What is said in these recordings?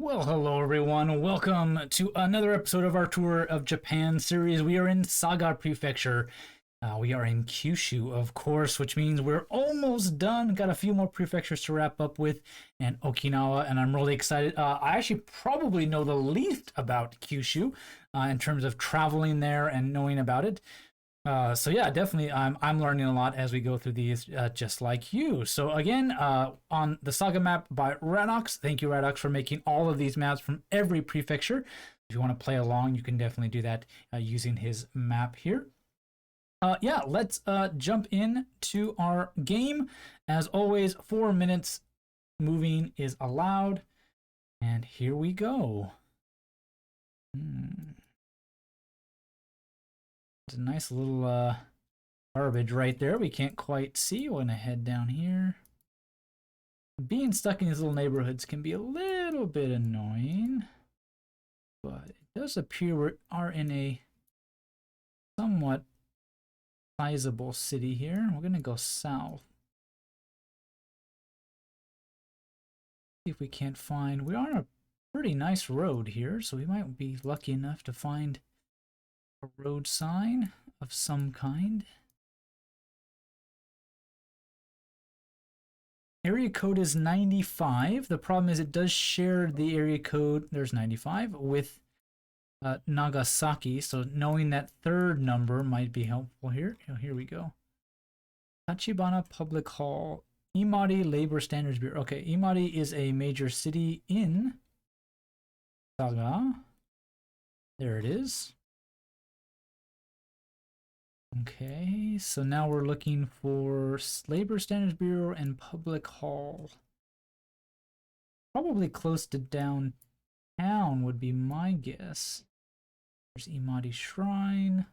Well, hello everyone. Welcome to another episode of our tour of Japan series. We are in Saga prefecture. We are in Kyushu, of course, which means we're almost done. Got a few more prefectures to wrap up with, and Okinawa, and I'm really excited. I actually probably know the least about Kyushu in terms of traveling there and knowing about it. So yeah, definitely, I'm learning a lot as we go through these, just like you. So again, on the Saga map by Radox, thank you Radox for making all of these maps from every prefecture. If you want to play along, you can definitely do that using his map here. Yeah, let's jump in to our game. As always, 4 minutes moving is allowed, and here we go. It's a nice little garbage right there. We can't quite see. We're gonna head down here. Being stuck in these little neighborhoods can be a little bit annoying, but it does appear we are in a somewhat sizable city here. We're gonna go south. See if we can't find. We are on a pretty nice road here, so we might be lucky enough to find a road sign of some kind. Area code is 95. The problem is it does share the area code, there's 95, with Nagasaki. So knowing that third number might be helpful here. Here we go. Tachibana Public Hall. Imari Labor Standards Bureau. Okay, Imari is a major city in Saga. There it is. Okay, so now we're looking for Labor Standards Bureau and Public Hall. Probably close to downtown would be my guess. There's Imari Shrine,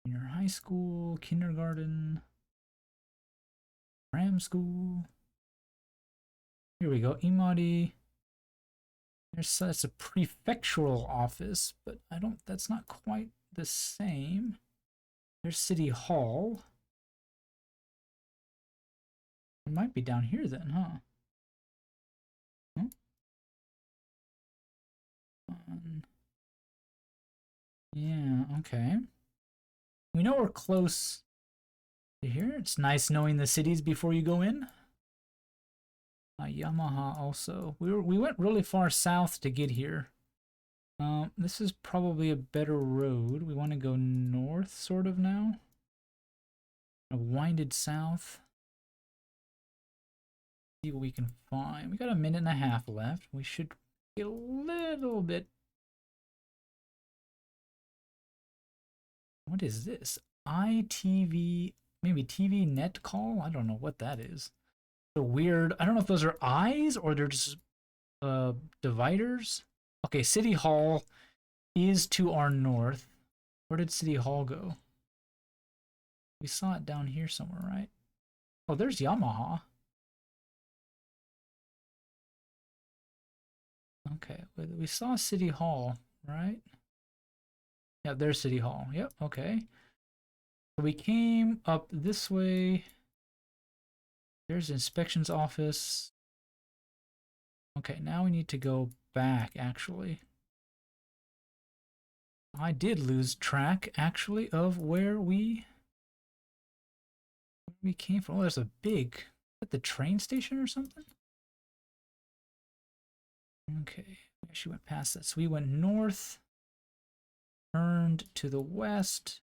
junior high school, kindergarten, cram school. Here we go, Imari. That's a prefectural office, but that's not quite the same. There's City Hall. It might be down here then, huh? Yeah, okay. We know we're close to here. It's nice knowing the cities before you go in. Yamaha also. We went really far south to get here. This is probably a better road. We want to go north, sort of, now. Winded south. See what we can find. We got a minute and a half left. We should get a little bit. What is this? ITV, maybe TV net call? I don't know what that is. So weird. I don't know if those are eyes or they're just dividers. Okay, City Hall is to our north. Where did City Hall go? We saw it down here somewhere, right? Oh, there's Yamaha. Okay, we saw City Hall, right? Yeah, there's City Hall. Yep, okay. So we came up this way. There's inspections office. Okay, now we need to go back, actually. I did lose track, actually, of where we came from. Oh, there's a big, at the train station or something? Okay, we actually went past that. So we went north, turned to the west,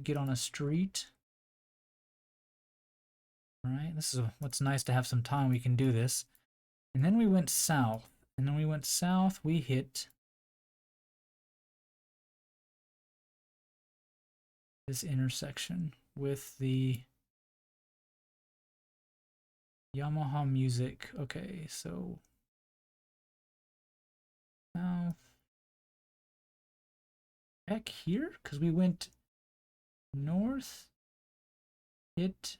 get on a street. All right, this is what's nice to have some time. We can do this. And then we went south. And then we went south. We hit this intersection with the Yamaha Music. Okay, so south. Back here? Because we went north. Hit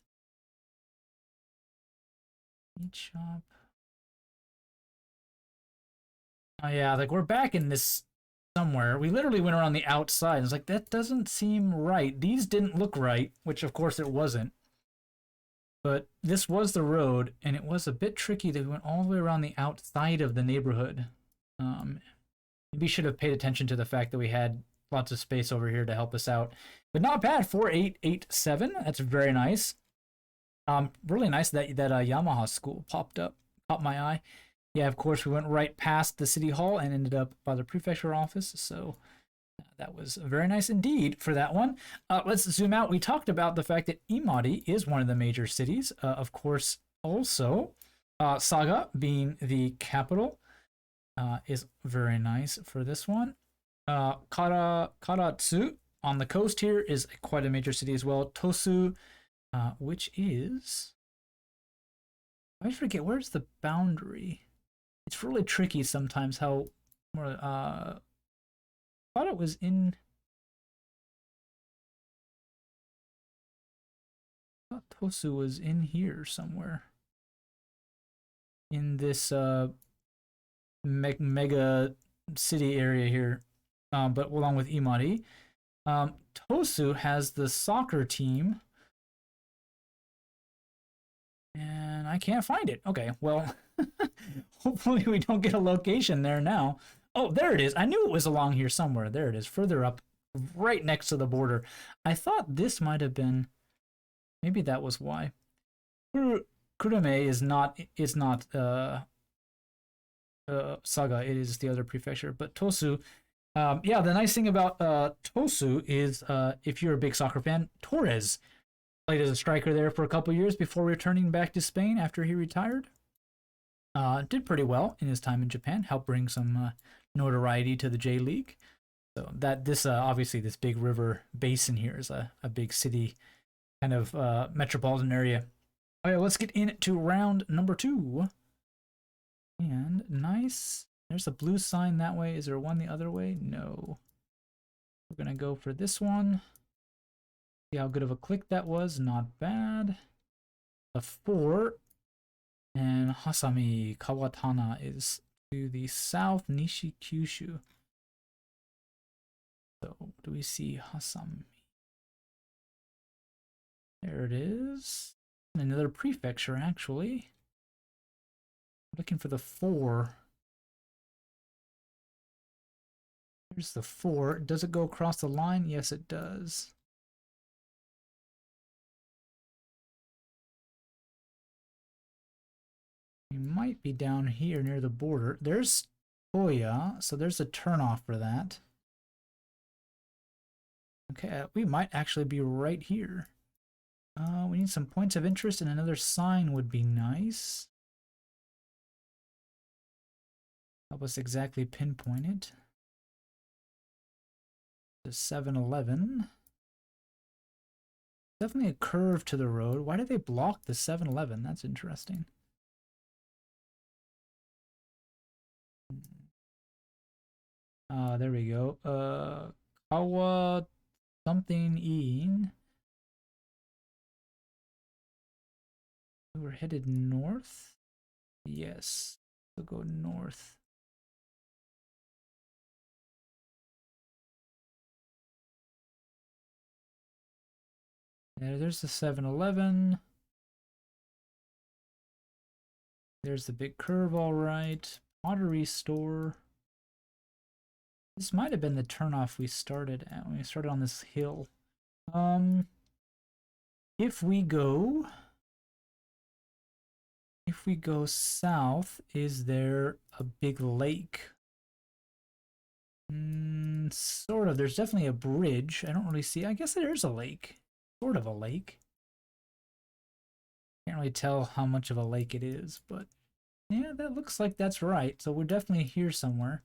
meat shop. Oh yeah, like we're back in this somewhere. We literally went around the outside. It's like, that doesn't seem right. These didn't look right, which of course it wasn't. But this was the road, and it was a bit tricky that we went all the way around the outside of the neighborhood. Um, Maybe should have paid attention to the fact that we had lots of space over here to help us out. But not bad, 4887. That's very nice. Really nice that Yamaha school popped up, caught my eye. Yeah, of course, we went right past the city hall and ended up by the prefecture office. So that was very nice indeed for that one. Let's zoom out. We talked about the fact that Imari is one of the major cities. Of course, also Saga being the capital is very nice for this one. Karatsu on the coast here is quite a major city as well. Tosu, which is, I forget, where's the boundary? It's really tricky sometimes how. Thought it was in. I thought Tosu was in here somewhere. In this mega city area here, but along with Imari. Tosu has the soccer team, and I can't find it. Okay, well, hopefully we don't get a location there now. Oh, there it is. I knew it was along here somewhere. There it is, further up, right next to the border. I thought this might have been. Maybe that was why. Kurume is not. It's not Saga. It is the other prefecture, but Tosu. Yeah, the nice thing about Tosu is if you're a big soccer fan, Torres played as a striker there for a couple years before returning back to Spain after he retired. Did pretty well in his time in Japan, helped bring some notoriety to the J League. So that this obviously this big river basin here is a big city kind of metropolitan area. Okay, let's get into round number 2. And nice. There's a blue sign that way. Is there one the other way? No. We're going to go for this one. See how good of a click that was. Not bad. A 4. And Hasami Kawatana is to the south, Nishi Kyushu. So, do we see Hasami? There it is. Another prefecture, actually. Looking for the 4. Here's the 4. Does it go across the line? Yes, it does. We might be down here near the border. There's Toya, so there's a turnoff for that. Okay, we might actually be right here. We need some points of interest, and another sign would be nice. Help us exactly pinpoint it. The 7-Eleven. Definitely a curve to the road. Why did they block the 7-Eleven? That's interesting. There we go. Kawa something in. We're headed north. Yes, we'll go north. There's the 7-Eleven. There's the big curve, all right. Pottery store. This might have been the turnoff we started at when we started on this hill. If we go south, is there a big lake? Sort of. There's definitely a bridge. I don't really see. I guess there's a lake. Sort of a lake. Can't really tell how much of a lake it is, but yeah, that looks like that's right. So we're definitely here somewhere.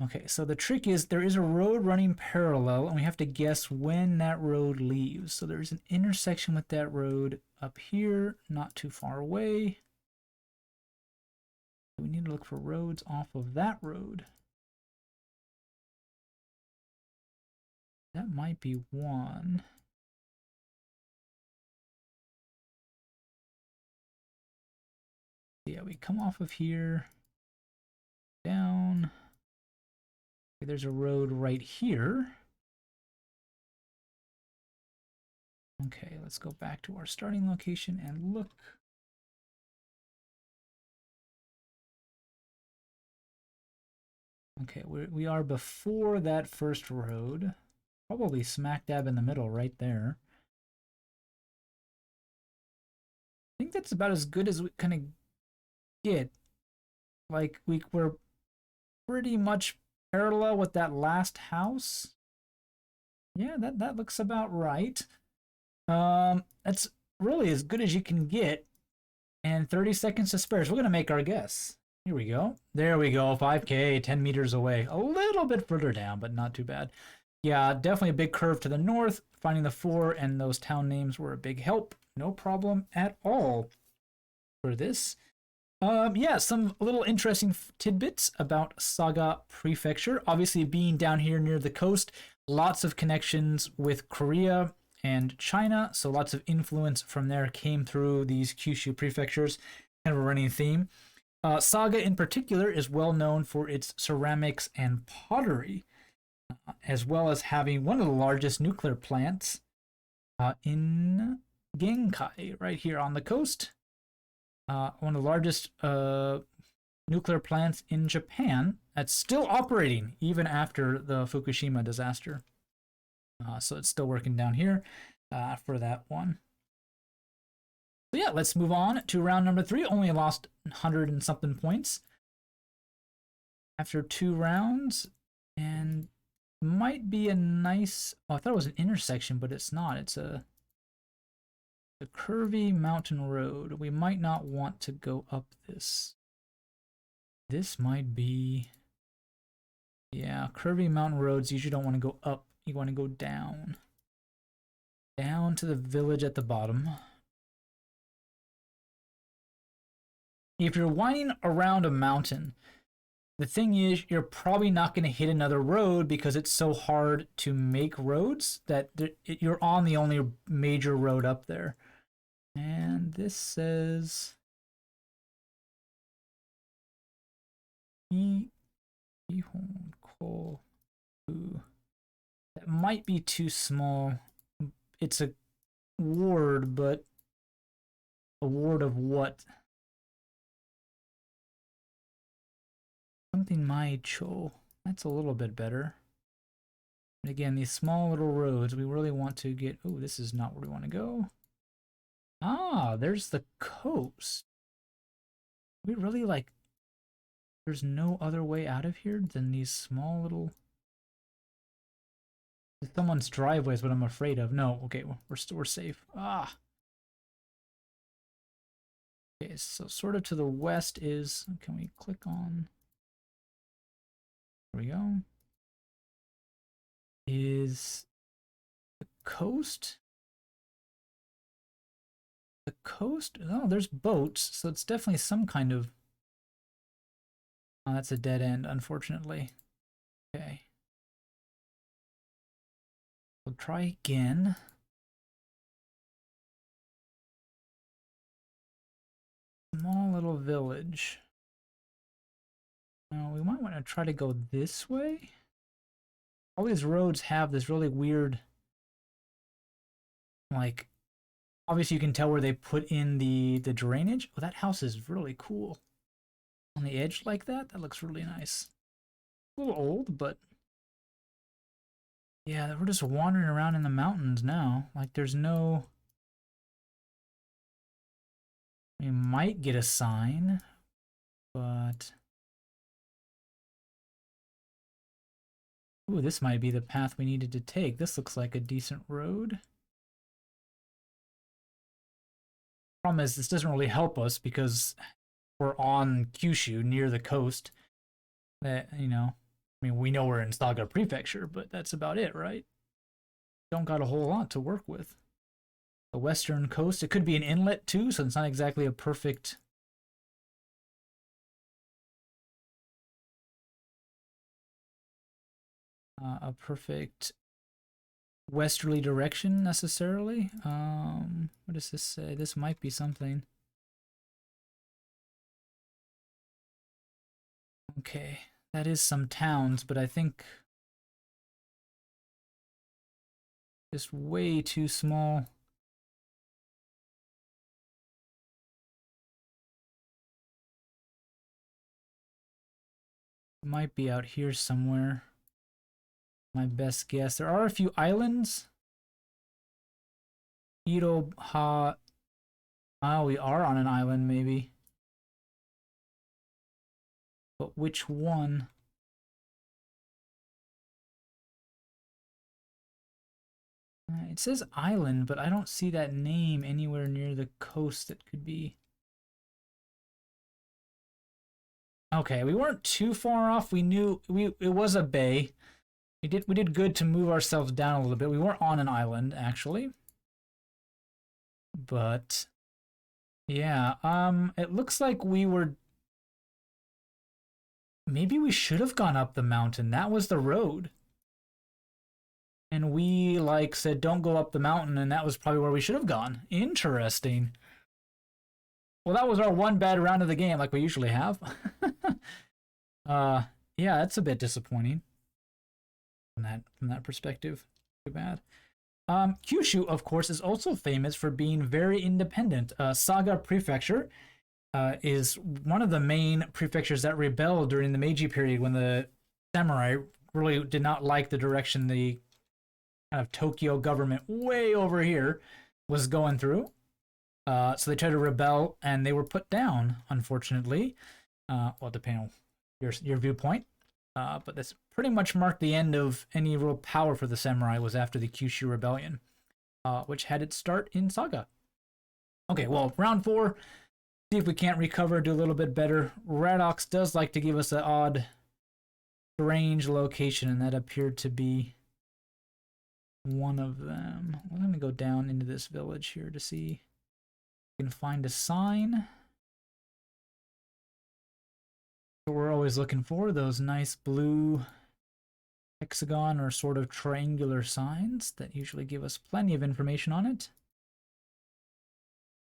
Okay, so the trick is there is a road running parallel, and we have to guess when that road leaves. So there's an intersection with that road up here, not too far away. We need to look for roads off of that road. That might be one. Yeah, we come off of here, down. Okay, there's a road right here. Okay, let's go back to our starting location and look. Okay, we are before that first road. Probably smack dab in the middle right there. I think that's about as good as we kind of get. Like, we're pretty much parallel with that last house. Yeah, that looks about right. That's really as good as you can get. And 30 seconds to spare. So we're gonna make our guess. Here we go. There we go. 5K, 10 meters away. A little bit further down, but not too bad. Yeah, definitely a big curve to the north. Finding the 4 and those town names were a big help. No problem at all for this. Yeah, some little interesting tidbits about Saga Prefecture. Obviously, being down here near the coast, lots of connections with Korea and China, so lots of influence from there came through these Kyushu prefectures, kind of a running theme. Saga, in particular, is well known for its ceramics and pottery, as well as having one of the largest nuclear plants in Genkai, right here on the coast. One of the largest nuclear plants in Japan that's still operating even after the Fukushima disaster. So it's still working down here for that one. So yeah, let's move on to round number 3. Only lost 100 and something points after 2 rounds, and might be a nice. Oh, I thought it was an intersection, but it's not. It's a curvy mountain road. We might not want to go up this. This might be. Yeah, curvy mountain roads usually don't want to go up. You want to go down. Down to the village at the bottom. If you're winding around a mountain, the thing is, you're probably not going to hit another road because it's so hard to make roads that you're on the only major road up there. And this says that might be too small. It's a ward, but a ward of what? Something Maicho. That's a little bit better. And again, these small little roads, we really want to get. Oh, this is not where we want to go. Ah, there's the coast. We really like. There's no other way out of here than these small little. Someone's driveway is what I'm afraid of. No, okay, we're safe. Ah. Okay, so sort of to the west is. Can we click on? There we go. Is the coast? The coast? Oh, there's boats, so it's definitely some kind of. Oh, that's a dead end, unfortunately. Okay. We'll try again. Small little village. Now, we might want to try to go this way. All these roads have this really weird, like, obviously you can tell where they put in the drainage. Oh, that house is really cool. On the edge like that, that looks really nice. A little old, but yeah, we're just wandering around in the mountains now. Like, there's no. We might get a sign, but. Ooh, this might be the path we needed to take. This looks like a decent road. Problem is, this doesn't really help us because we're on Kyushu, near the coast. That, I mean, we know we're in Saga Prefecture, but that's about it, right? Don't got a whole lot to work with. The western coast, it could be an inlet too, so it's not exactly a perfect. A perfect westerly direction necessarily. What does this say? This might be something. Okay, that is some towns, but I think just way too small. might be out here somewhere. My best guess. There are a few islands. Iroha. Ah, we are on an island, maybe. But which one? It says island, but I don't see that name anywhere near the coast that could be. Okay, we weren't too far off. We knew it was a bay. We did good to move ourselves down a little bit. We weren't on an island actually. But yeah, it looks like we were, maybe we should have gone up the mountain. That was the road. And we like said don't go up the mountain, and that was probably where we should have gone. Interesting. Well, that was our one bad round of the game, like we usually have. Yeah, that's a bit disappointing from that perspective. Too bad. Kyushu, of course, is also famous for being very independent. Saga Prefecture is one of the main prefectures that rebelled during the Meiji period when the samurai really did not like the direction the kind of Tokyo government way over here was going through. So they tried to rebel, and they were put down, unfortunately. Well, depending on your viewpoint. But this pretty much marked the end of any real power for the samurai was after the Kyushu Rebellion, which had its start in Saga. Okay, well, round 4. See if we can't recover, do a little bit better. Radox does like to give us an odd, strange location, and that appeared to be one of them. Well, let me go down into this village here to see if we can find a sign. We're always looking for those nice blue hexagon or sort of triangular signs that usually give us plenty of information on it.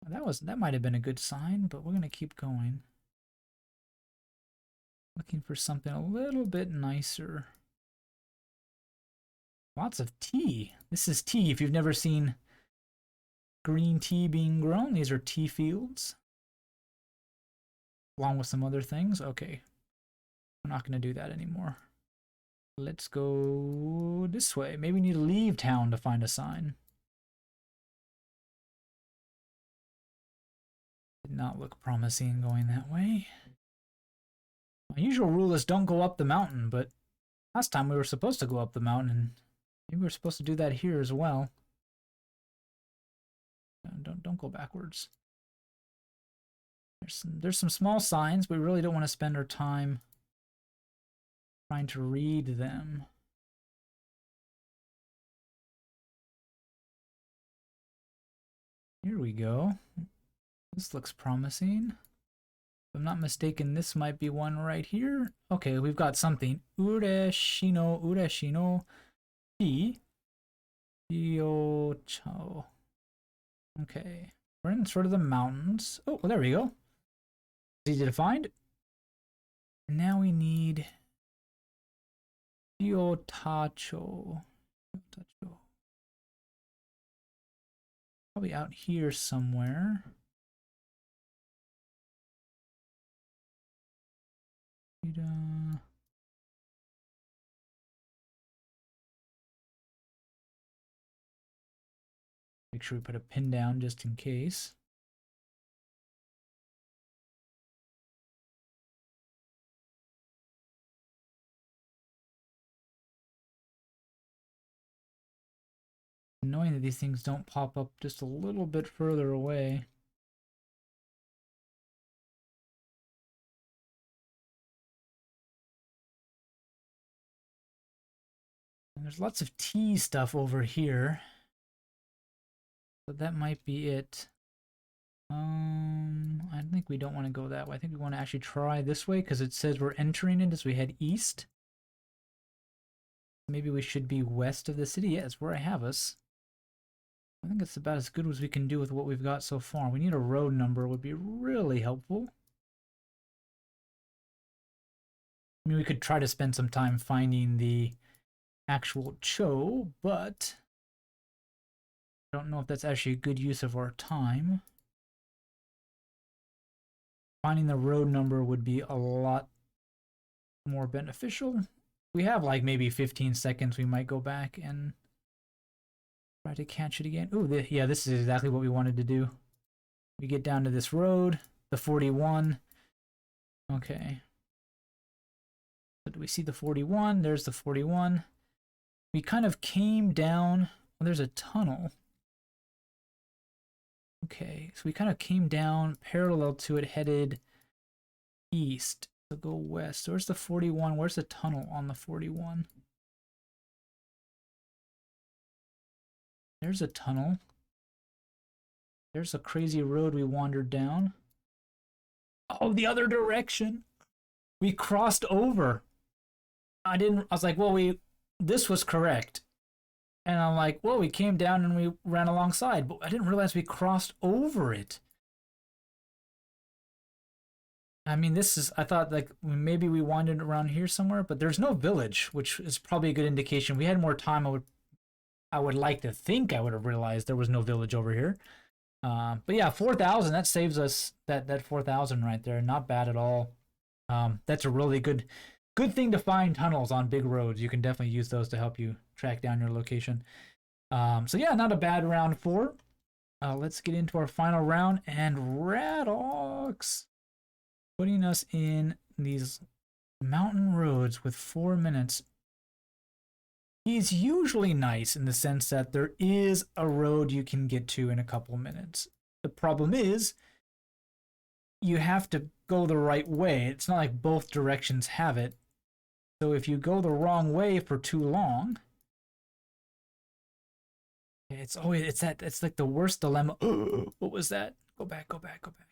That might have been a good sign, but we're gonna keep going. Looking for something a little bit nicer. Lots of tea. This is tea. If you've never seen green tea being grown, these are tea fields. Along with some other things. Okay. We're not going to do that anymore. Let's go this way. Maybe we need to leave town to find a sign. Did not look promising going that way. My usual rule is don't go up the mountain, but last time we were supposed to go up the mountain, and maybe we're supposed to do that here as well. Don't go backwards. There's some small signs. We really don't want to spend our time trying to read them. Here we go. This looks promising. If I'm not mistaken, this might be one right here. Okay, we've got something. Ureshino T. Chao. Okay. We're in sort of the mountains. Oh, well, there we go. Easy to find. Now we need Gyotacho. Probably out here somewhere. Make sure we put a pin down just in case. Annoying that these things don't pop up just a little bit further away. And there's lots of tea stuff over here. But that might be it. I think we don't want to go that way. I think we want to actually try this way because it says we're entering it as we head east. Maybe we should be west of the city. Yeah, it's where I have us. I think it's about as good as we can do with what we've got so far. We need a road number, would be really helpful. I mean, we could try to spend some time finding the actual Cho, but I don't know if that's actually a good use of our time. Finding the road number would be a lot more beneficial. We have like maybe 15 seconds. We might go back and try to catch it again. Ooh, yeah, this is exactly what we wanted to do. We get down to this road, the 41. Okay. So do we see the 41? There's the 41. We kind of came down. Oh, there's a tunnel. Okay, so we kind of came down parallel to it, headed east. So go west. So where's the 41? Where's the tunnel on the 41? There's a tunnel. There's a crazy road we wandered down. Oh, the other direction. We crossed over. I was like, well, this was correct. And I'm like, well, we came down and we ran alongside, but I didn't realize we crossed over it. I mean, I thought like maybe we wandered around here somewhere, but there's no village, which is probably a good indication. We had more time. I would like to think I would have realized there was no village over here. But yeah, 4,000, that saves us that 4,000 right there. Not bad at all. That's a really good thing to find tunnels on big roads. You can definitely use those to help you track down your location. So yeah, not a bad round 4. Let's get into our final round, and Radox putting us in these mountain roads with 4 minutes. He's usually nice in the sense that there is a road you can get to in a couple minutes. The problem is you have to go the right way. It's not like both directions have it. So if you go the wrong way for too long, it's like the worst dilemma. What was that? Go back, go back, go back.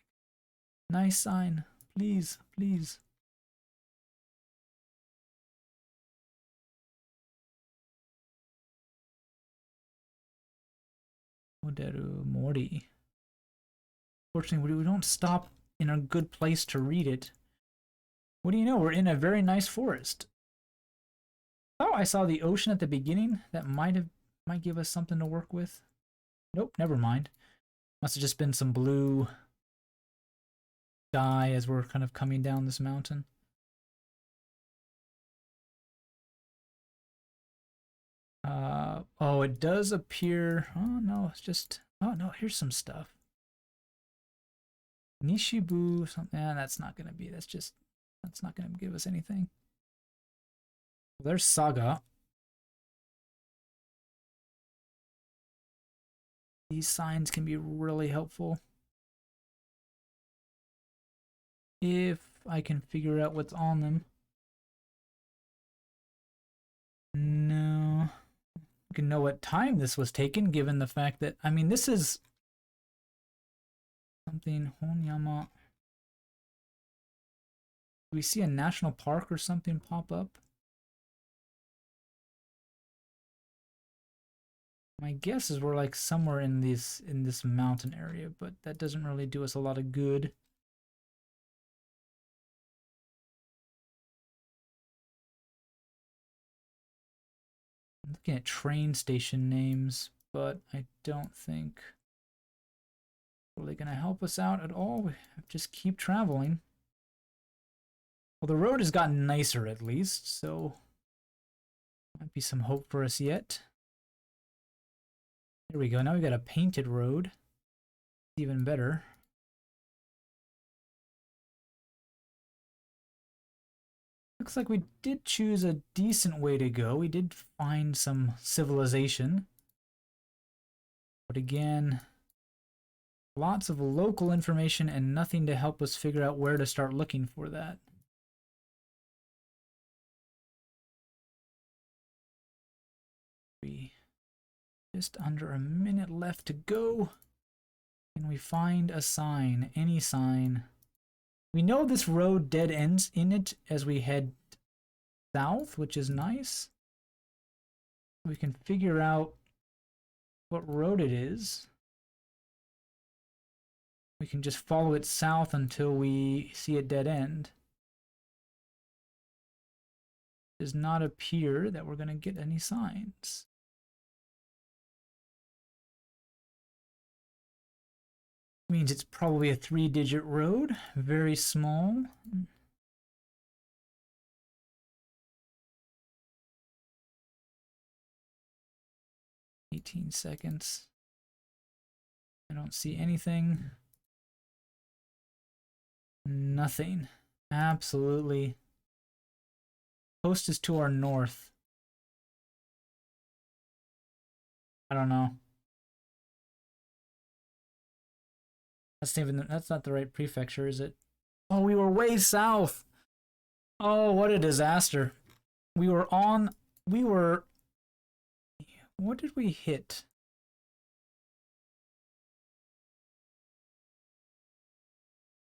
Nice sign. Please, please. Moderu Mori. Fortunately, we don't stop in a good place to read it. What do you know? We're in a very nice forest. Oh, I saw the ocean at the beginning. That might give us something to work with. Nope, never mind. Must have just been some blue dye as we're kind of coming down this mountain. Oh, it does appear. Oh no, it's just. Oh no, here's some stuff. Nishibu, something. That's not gonna be. That's not gonna give us anything. Well, there's Saga. These signs can be really helpful if I can figure out what's on them. No. You can know what time this was taken, given the fact that, I mean, this is something, Honyama. Do we see a national park or something pop up? My guess is we're like somewhere in this mountain area, but that doesn't really do us a lot of good. I'm looking at train station names, but I don't think really gonna help us out at all. We have to just keep traveling. Well, the road has gotten nicer at least, so might be some hope for us yet. There we go. Now we got a painted road. Even better. Looks like we did choose a decent way to go. We did find some civilization. But again, lots of local information and nothing to help us figure out where to start looking for that. We just under a minute left to go. Can we find a sign? Any sign? We know this road dead ends in it as we head south, which is nice. We can figure out what road it is. We can just follow it south until we see a dead end. It does not appear that we're going to get any signs. Means it's probably a 3-digit road, very small. 18 seconds. I don't see anything. Nothing. Absolutely. Coast is to our north. I don't know. That's not the right prefecture, is it? Oh, we were way south. Oh, what a disaster. What did we hit?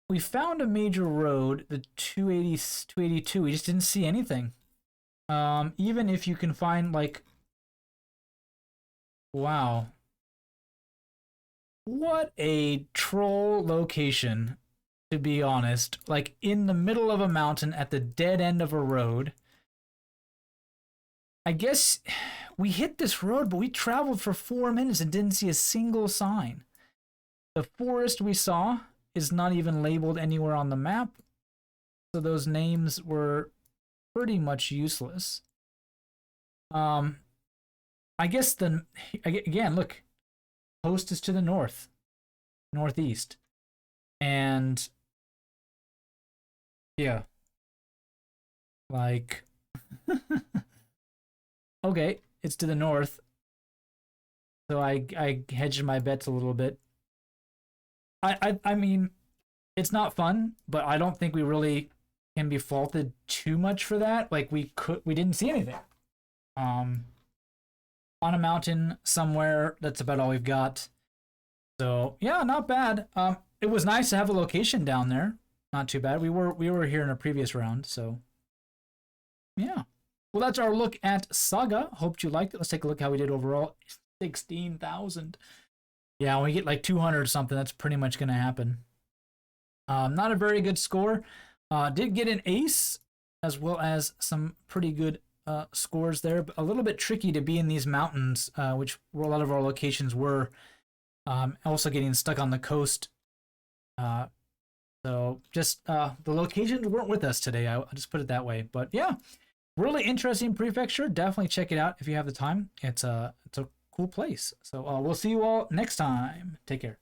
We found a major road, the 282. We just didn't see anything. Even if you can find, like, wow. What a troll location, to be honest. Like, in the middle of a mountain at the dead end of a road. I guess we hit this road, but we traveled for 4 minutes and didn't see a single sign. The forest we saw is not even labeled anywhere on the map, so those names were pretty much useless. I guess again, look, coast is to the north, northeast, and yeah, like, okay, it's to the north, so I hedged my bets a little bit. I mean, it's not fun, but I don't think we really can be faulted too much for that. Like, we didn't see anything. On a mountain somewhere, that's about all we've got. So yeah, not bad. It was nice to have a location down there. Not too bad. We were here in a previous round, so yeah. Well, that's our look at Saga. Hope you liked it. Let's take a look how we did overall. 16,000. Yeah, when we get like 200 or something, that's pretty much going to happen. Not a very good score. Did get an ace, as well as some pretty good scores there. But a little bit tricky to be in these mountains, which were a lot of our locations were. Also getting stuck on the coast. So just the locations weren't with us today. I'll just put it that way. But yeah, really interesting prefecture. Definitely check it out if you have the time. It's a cool place. So we'll see you all next time. Take care.